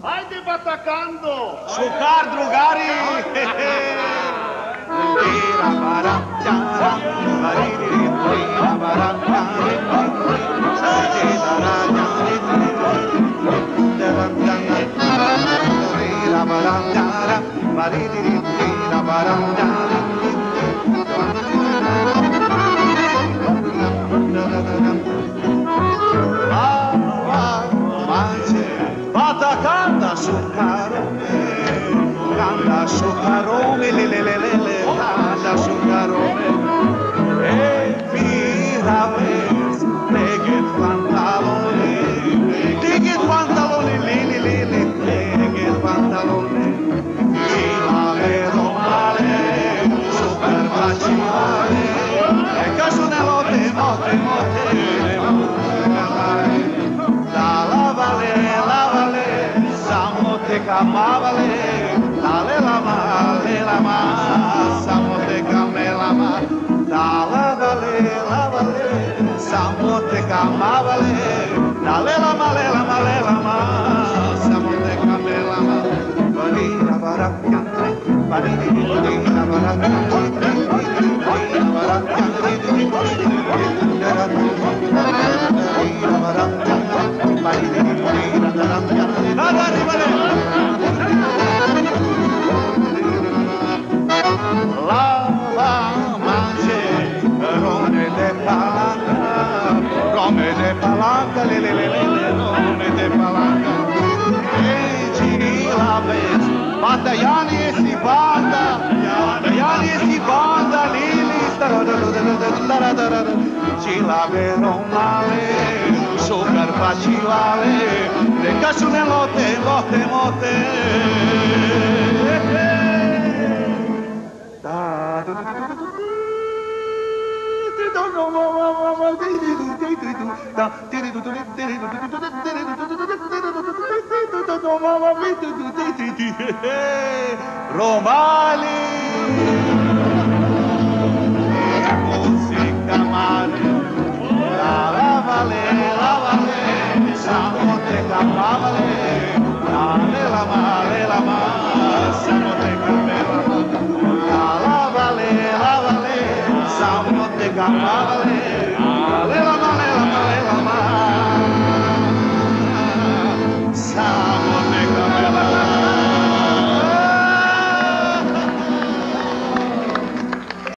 Ajde batakando! Šukar, drugari! Canta Sucarome, le, canta Sucarome, e Piraves, legge pantalone, legge pantalone, legge pantalone, Milano male, super facile, e casonellote, mote, la vale, samote camavale, le lama, samote camelama, la vale, samote camavale, le lama, samote camelama, varina baracca, varina Rome de palanca, le, Rome de palanca. E giri la vez, battaiani e si banda, lili, ci laveron male, super facile, le casonellote, mote. Romali, musica mare, la vale, samote camavale, le lama, samote camavale, la vale, samote camavale.